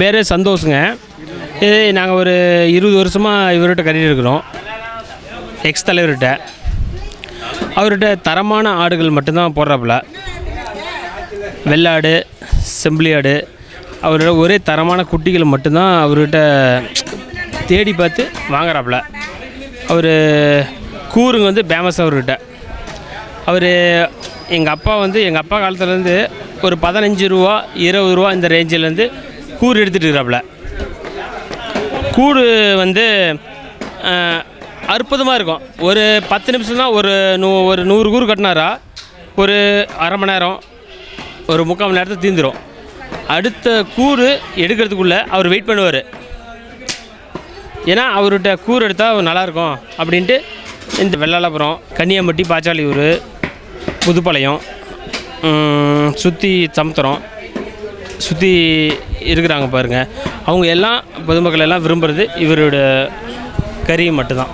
பேர் சந்தோஷங்க. இது நாங்கள் ஒரு 20 வருஷமாக இவர்கிட்ட கட்டிகிட்டு இருக்கிறோம். எக்ஸ் தலைவர்கிட்ட. அவர்கிட்ட தரமான ஆடுகள் மட்டும்தான் போடுறாப்புல. வெள்ளாடு, செம்பிளி ஆடு, அவரோட ஒரே தரமான குட்டிகள் மட்டும்தான் அவர்கிட்ட தேடி பார்த்து வாங்குறாப்புல. அவர் கூறுங்க வந்து ஃபேமஸ் அவர்கிட்ட. அவர் எங்கள் அப்பா காலத்துலேருந்து ஒரு 15 ரூபா 20 ரூபா இந்த ரேஞ்சிலேருந்து கூறு எடுத்துகிட்டு இருக்கிறாப்புல. கூடு வந்து அற்புதமாக இருக்கும். ஒரு 10 நிமிஷம் தான். ஒரு 100 கூறு கட்டினாரா ஒரு அரை மணி நேரம், ஒரு 3/4 மணி நேரத்தில் தீர்ந்துடும். அடுத்த கூறு எடுக்கிறதுக்குள்ளே அவர் வெயிட் பண்ணுவார். ஏன்னா அவர்கிட்ட கூறு எடுத்தால் நல்லாயிருக்கும் அப்படின்ட்டு இந்த வெள்ளாளபுரம், கன்னியாம்பட்டி, பாச்சாலியூர், புதுப்பாளையம், சுற்றி சமுத்திரம் சுற்றி இருக்கிறாங்க பாருங்கள். அவங்க எல்லாம் பொதுமக்கள் எல்லாம் விரும்புகிறது இவரோட கறி மட்டும்தான்.